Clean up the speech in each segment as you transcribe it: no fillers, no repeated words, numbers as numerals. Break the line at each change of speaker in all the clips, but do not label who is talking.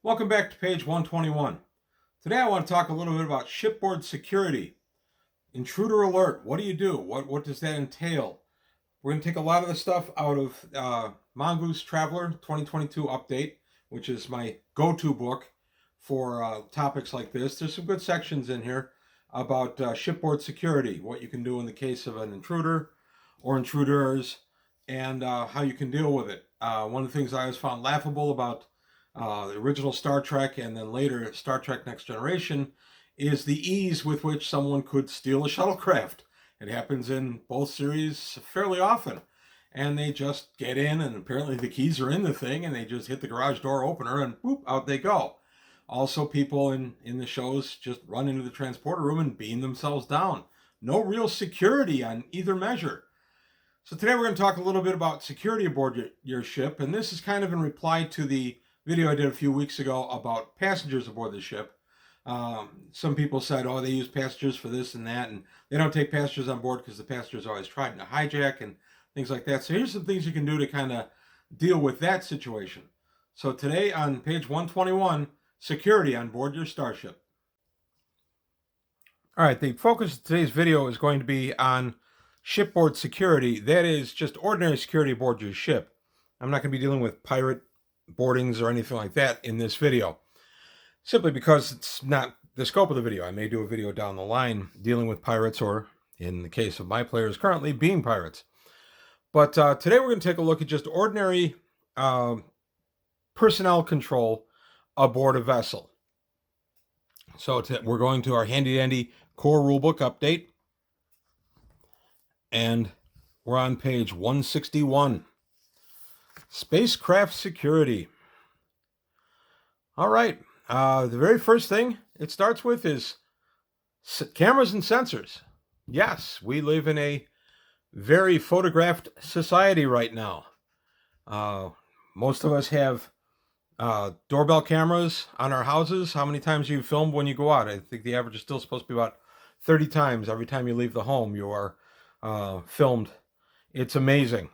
Welcome back to page 121. Today I want to talk a little bit about shipboard security. Intruder alert, what do you do? What does that entail? We're going to take a lot of the stuff out of Mongoose Traveler 2022 update, which is my go-to book for topics like this. There's some good sections in here about shipboard security, what you can do in the case of an intruder or intruders, and how you can deal with it. One of the things I always found laughable about the original Star Trek and then later Star Trek Next Generation is the ease with which someone could steal a shuttlecraft. It happens in both series fairly often. And they just get in, and apparently the keys are in the thing, and they just hit the garage door opener, and boop, out they go. Also, people in the shows just run into the transporter room and beam themselves down. No real security on either measure. So today we're going to talk a little bit about security aboard your ship, and this is kind of in reply to the video I did a few weeks ago about passengers aboard the ship. Some people said, oh, they use passengers for this and that, and they don't take passengers on board because the passengers are always trying to hijack and things like that. So here's some things you can do to kind of deal with that situation. So today on page 121, security on board your starship. All right, the focus of today's video is going to be on shipboard security. That is just ordinary security aboard your ship. I'm not going to be dealing with pirate boardings or anything like that in this video, simply because it's not the scope of the video. I may do a video down the line dealing with pirates, or in the case of my players currently, being pirates. But today we're going to take a look at just ordinary personnel control aboard a vessel. So we're going to our handy-dandy core rulebook update, and we're on page 161. Spacecraft security. All right. The very first thing it starts with is cameras and sensors. Yes, we live in a very photographed society right now. Most of us have doorbell cameras on our houses. How many times you filmed when you go out? I think the average is still supposed to be about 30 times. Every time you leave the home, you are filmed. It's amazing.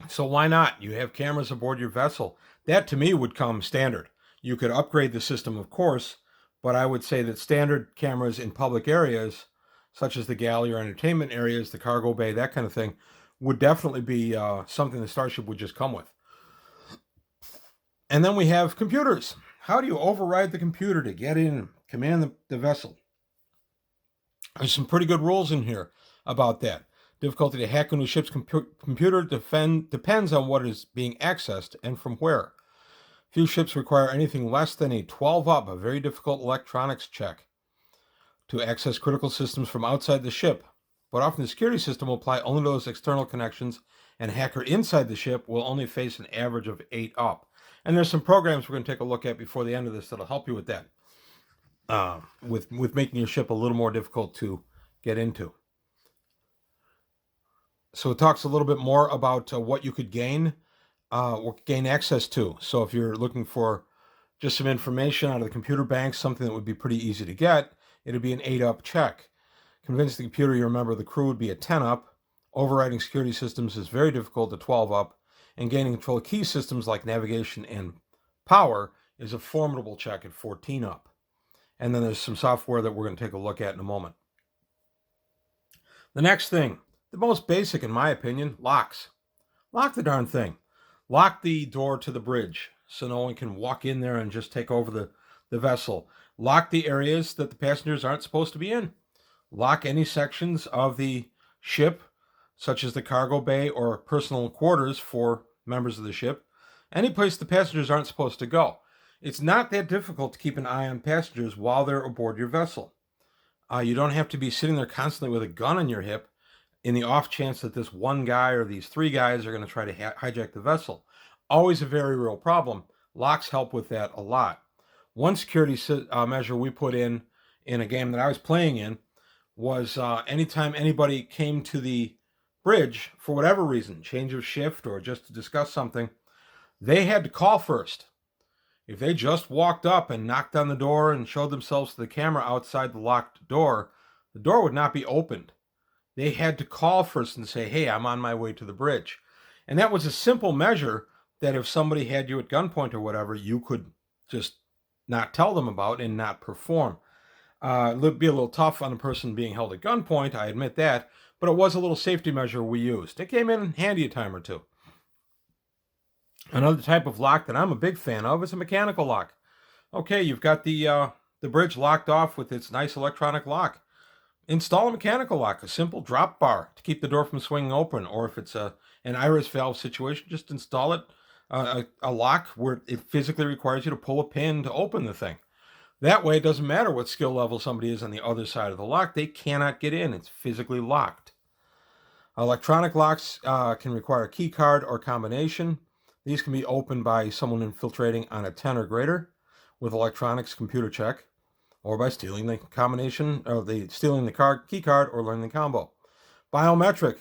So why not? You have cameras aboard your vessel. That to me would come standard. You could upgrade the system, of course, but I would say that standard cameras in public areas, such as the galley or entertainment areas, the cargo bay, that kind of thing, would definitely be something the Starship would just come with. And then we have computers. How do you override the computer to get in and command the vessel? There's some pretty good rules in here about that. Difficulty to hack into a ship's computer depends on what is being accessed and from where. Few ships require anything less than a 12 up, a very difficult electronics check, to access critical systems from outside the ship. But often the security system will apply only to those external connections, and a hacker inside the ship will only face an average of 8 up. And there's some programs we're going to take a look at before the end of this that'll help you with that, with making your ship a little more difficult to get into. So it talks a little bit more about what you could gain access to. So if you're looking for just some information out of the computer bank, something that would be pretty easy to get, it'd be an 8 up check. Convince the computer you're a member of the crew would be a 10 up. Overriding security systems is very difficult, a 12 up. And gaining control of key systems like navigation and power is a formidable check at 14 up. And then there's some software that we're going to take a look at in a moment. The next thing, the most basic in my opinion, locks. Lock the darn thing. Lock the door to the bridge so no one can walk in there and just take over the vessel. Lock the areas that the passengers aren't supposed to be in. Lock any sections of the ship, such as the cargo bay or personal quarters for members of the ship. Any place the passengers aren't supposed to go. It's not that difficult to keep an eye on passengers while they're aboard your vessel. You don't have to be sitting there constantly with a gun on your hip in the off chance that this one guy or these 3 guys are going to try to hijack the vessel. Always a very real problem. Locks help with that a lot. One security measure we put in a game that I was playing in was anytime anybody came to the bridge for whatever reason, change of shift or just to discuss something, they had to call first. If they just walked up and knocked on the door and showed themselves to the camera outside the locked door, the door would not be opened. They had to call first and say, hey, I'm on my way to the bridge. And that was a simple measure that if somebody had you at gunpoint or whatever, you could just not tell them about and not perform. It would be a little tough on the person being held at gunpoint, I admit that, but it was a little safety measure we used. It came in handy a time or two. Another type of lock that I'm a big fan of is a mechanical lock. Okay, you've got the bridge locked off with its nice electronic lock. Install a mechanical lock, a simple drop bar to keep the door from swinging open, or if it's an iris valve situation, just install it, a lock where it physically requires you to pull a pin to open the thing. That way, it doesn't matter what skill level somebody is on the other side of the lock, they cannot get in. It's physically locked. Electronic locks can require a key card or combination. These can be opened by someone infiltrating on a 10 or greater with electronics computer check, or by stealing the combination, or stealing the key card, or learning the combo. Biometric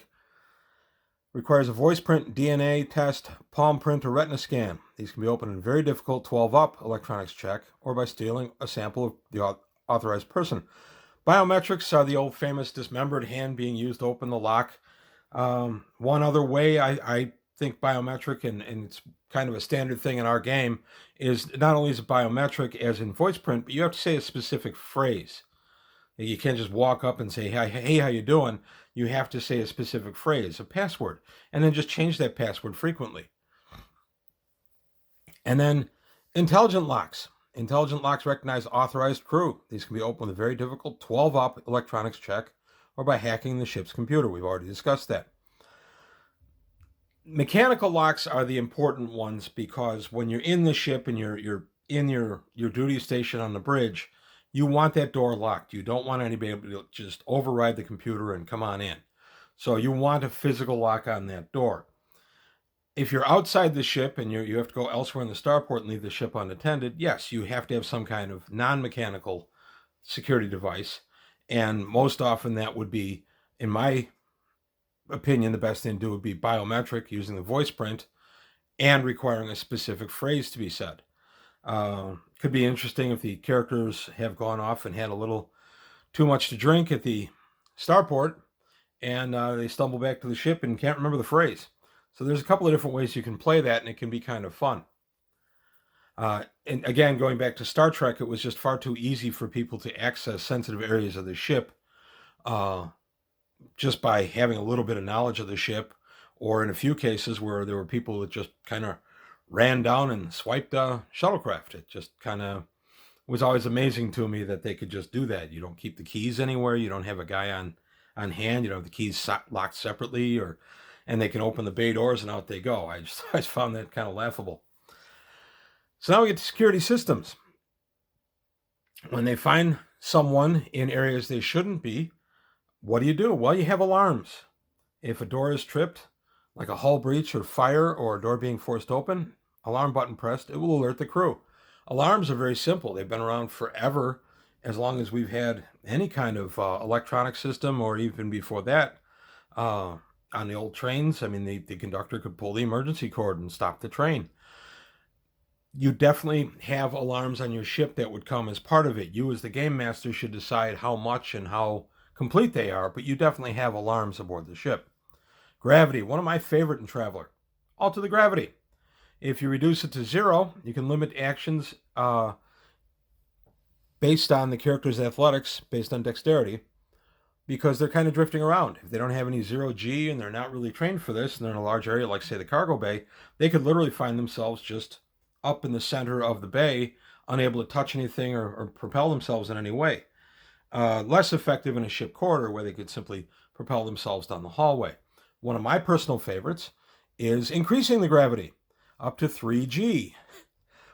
requires a voice print, DNA test, palm print, or retina scan. These can be opened in a very difficult 12-up electronics check, or by stealing a sample of the authorized person. Biometrics are the old famous dismembered hand being used to open the lock. One other way I think biometric, and it's kind of a standard thing in our game, is not only is it biometric as in voice print, but you have to say a specific phrase. You can't just walk up and say, hey, how you doing? You have to say a specific phrase, a password, and then just change that password frequently. And then intelligent locks. Intelligent locks recognize authorized crew. These can be opened with a very difficult 12-up electronics check, or by hacking the ship's computer. We've already discussed that. Mechanical locks are the important ones because when you're in the ship and you're in your duty station on the bridge, you want that door locked. You don't want anybody to just override the computer and come on in. So you want a physical lock on that door. If you're outside the ship and you have to go elsewhere in the starport and leave the ship unattended, yes, you have to have some kind of non-mechanical security device. And most often that would be, in my opinion, the best thing to do would be biometric, using the voice print and requiring a specific phrase to be said. Could be interesting if the characters have gone off and had a little too much to drink at the starport and they stumble back to the ship and can't remember the phrase. So there's a couple of different ways you can play that, and it can be kind of fun. And again, going back to Star Trek, it was just far too easy for people to access sensitive areas of the ship just by having a little bit of knowledge of the ship, or in a few cases where there were people that just kind of ran down and swiped shuttlecraft. It just kind of was always amazing to me that they could just do that. You don't keep the keys anywhere. You don't have a guy on hand. You don't have the keys locked separately, and they can open the bay doors and out they go. I just found that kind of laughable. So now we get to security systems. When they find someone in areas they shouldn't be, what do? Well, you have alarms. If a door is tripped, like a hull breach or fire or a door being forced open, alarm button pressed, it will alert the crew. Alarms are very simple. They've been around forever, as long as we've had any kind of electronic system, or even before that. On the old trains, I mean, the conductor could pull the emergency cord and stop the train. You definitely have alarms on your ship that would come as part of it. You as the game master should decide how much and how complete they are, but you definitely have alarms aboard the ship. Gravity, one of my favorite in Traveler. Alter the gravity. If you reduce it to 0, you can limit actions based on the character's athletics, based on dexterity, because they're kind of drifting around. If they don't have any 0G and they're not really trained for this, and they're in a large area like, say, the cargo bay, they could literally find themselves just up in the center of the bay, unable to touch anything or propel themselves in any way. Less effective in a ship corridor where they could simply propel themselves down the hallway. One of my personal favorites is increasing the gravity up to 3G,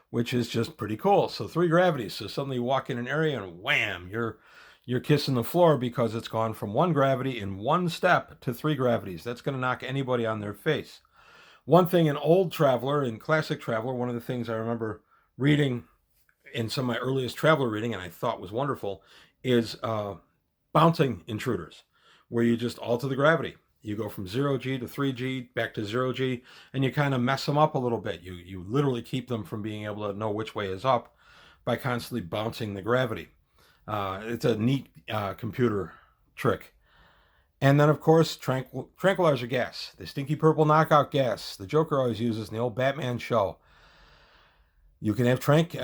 which is just pretty cool. So 3 gravities. So suddenly you walk in an area and wham, you're kissing the floor because it's gone from 1 gravity in 1 step to 3 gravities. That's going to knock anybody on their face. One thing in old Traveler, in classic Traveler, one of the things I remember reading in some of my earliest Traveler reading, and I thought was wonderful, is bouncing intruders, where you just alter the gravity. You go from 0G to 3G, back to 0G, and you kind of mess them up a little bit. You literally keep them from being able to know which way is up by constantly bouncing the gravity. It's a neat computer trick. And then, of course, tranquilizer gas, the stinky purple knockout gas the Joker always uses in the old Batman show. You can have trank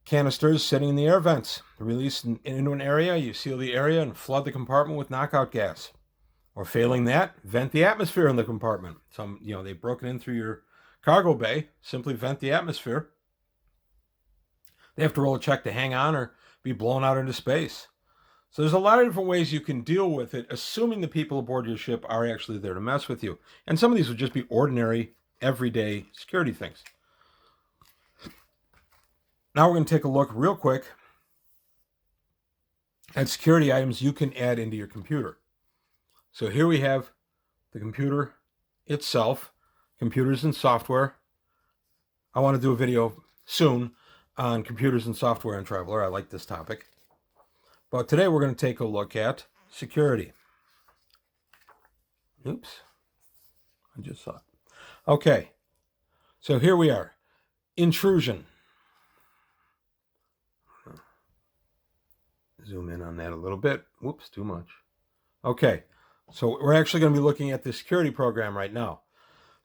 canisters sitting in the air vents. Release into an area, you seal the area and flood the compartment with knockout gas. Or failing that, vent the atmosphere in the compartment. They've broken in through your cargo bay. Simply vent the atmosphere. They have to roll a check to hang on or be blown out into space. So there's a lot of different ways you can deal with it, assuming the people aboard your ship are actually there to mess with you. And some of these would just be ordinary, everyday security things. Now we're going to take a look real quick at security items you can add into your computer. So here we have the computer itself, computers and software. I want to do a video soon on computers and software in Traveler. I like this topic. But today we're going to take a look at security. Oops. I just saw it. Okay. So here we are. Intrusion. Zoom in on that a little bit. Whoops, too much. Okay. So we're actually going to be looking at the security program right now.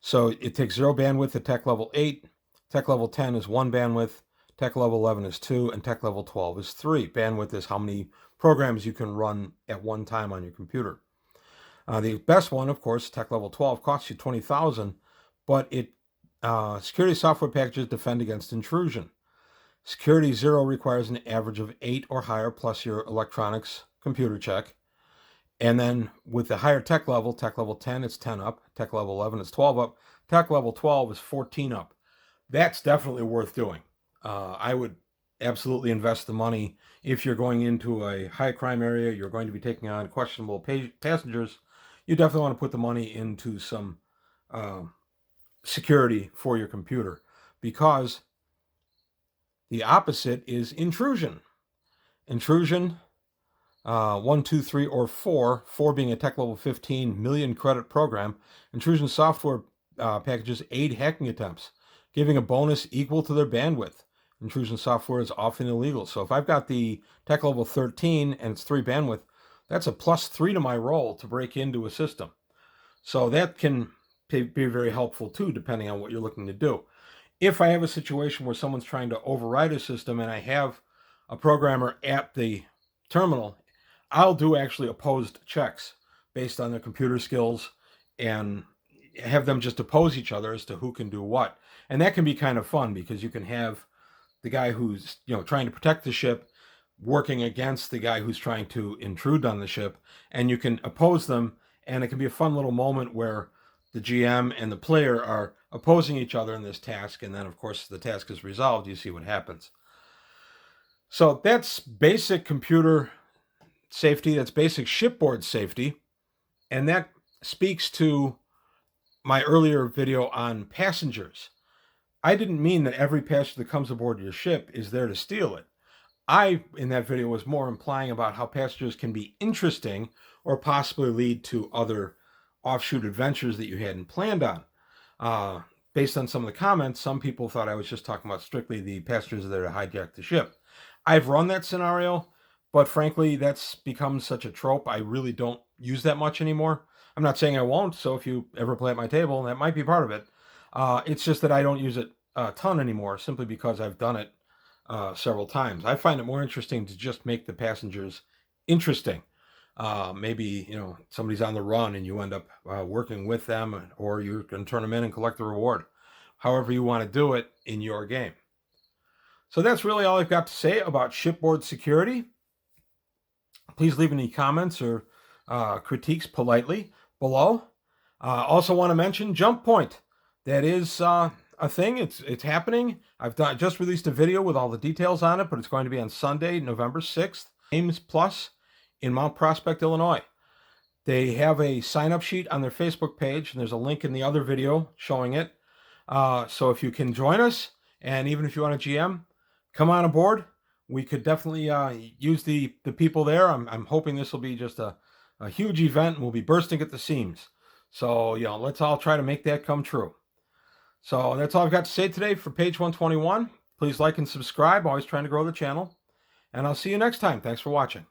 So it takes 0 bandwidth at tech level 8. Tech level 10 is 1 bandwidth. Tech level 11 is 2, and tech level 12 is 3. Bandwidth is how many programs you can run at one time on your computer. The best one, of course, tech level 12, costs you $20,000, but security software packages defend against intrusion. Security 0 requires an average of 8 or higher plus your electronics computer check. And then with the higher tech level 10, it's 10 up. Tech level 11 is 12 up. Tech level 12 is 14 up. That's definitely worth doing. I would absolutely invest the money if you're going into a high crime area, you're going to be taking on questionable passengers. You definitely want to put the money into some security for your computer, because the opposite is intrusion. Intrusion, 1, 2, 3, or 4, 4 being a tech level 15 million credit program. Intrusion software packages aid hacking attempts, giving a bonus equal to their bandwidth. Intrusion software is often illegal. So if I've got the tech level 13 and it's 3 bandwidth, that's a +3 to my roll to break into a system. So that can be very helpful too, depending on what you're looking to do. If I have a situation where someone's trying to override a system and I have a programmer at the terminal, I'll do actually opposed checks based on their computer skills and have them just oppose each other as to who can do what. And that can be kind of fun, because you can have the guy who's trying to protect the ship working against the guy who's trying to intrude on the ship, and you can oppose them, and it can be a fun little moment where the GM and the player are opposing each other in this task, and then of course the task is resolved. You see what happens. So that's basic computer safety, that's basic shipboard safety, and that speaks to my earlier video on passengers. I didn't mean that every passenger that comes aboard your ship is there to steal it. I, in that video, was more implying about how passengers can be interesting or possibly lead to other offshoot adventures that you hadn't planned on. Based on some of the comments, some people thought I was just talking about strictly the passengers that are there to hijack the ship. I've run that scenario, but frankly, that's become such a trope, I really don't use that much anymore. I'm not saying I won't, so if you ever play at my table, that might be part of it. It's just that I don't use it a ton anymore, simply because I've done it several times. I find it more interesting to just make the passengers interesting. Maybe somebody's on the run and you end up working with them, or you can turn them in and collect the reward. However you want to do it in your game. So that's really all I've got to say about shipboard security. Please leave any comments or critiques politely below. Also want to mention Jump Point. That is a thing. It's happening. I've just released a video with all the details on it, but it's going to be on Sunday, November 6th. Ames Plus in Mount Prospect, Illinois. They have a sign-up sheet on their Facebook page, and there's a link in the other video showing it. So if you can join us, and even if you want a GM, come on aboard. We could definitely use the people there. I'm hoping this will be just a huge event, and we'll be bursting at the seams. So, let's all try to make that come true. So that's all I've got to say today for page 121. Please like and subscribe. Always trying to grow the channel. And I'll see you next time. Thanks for watching.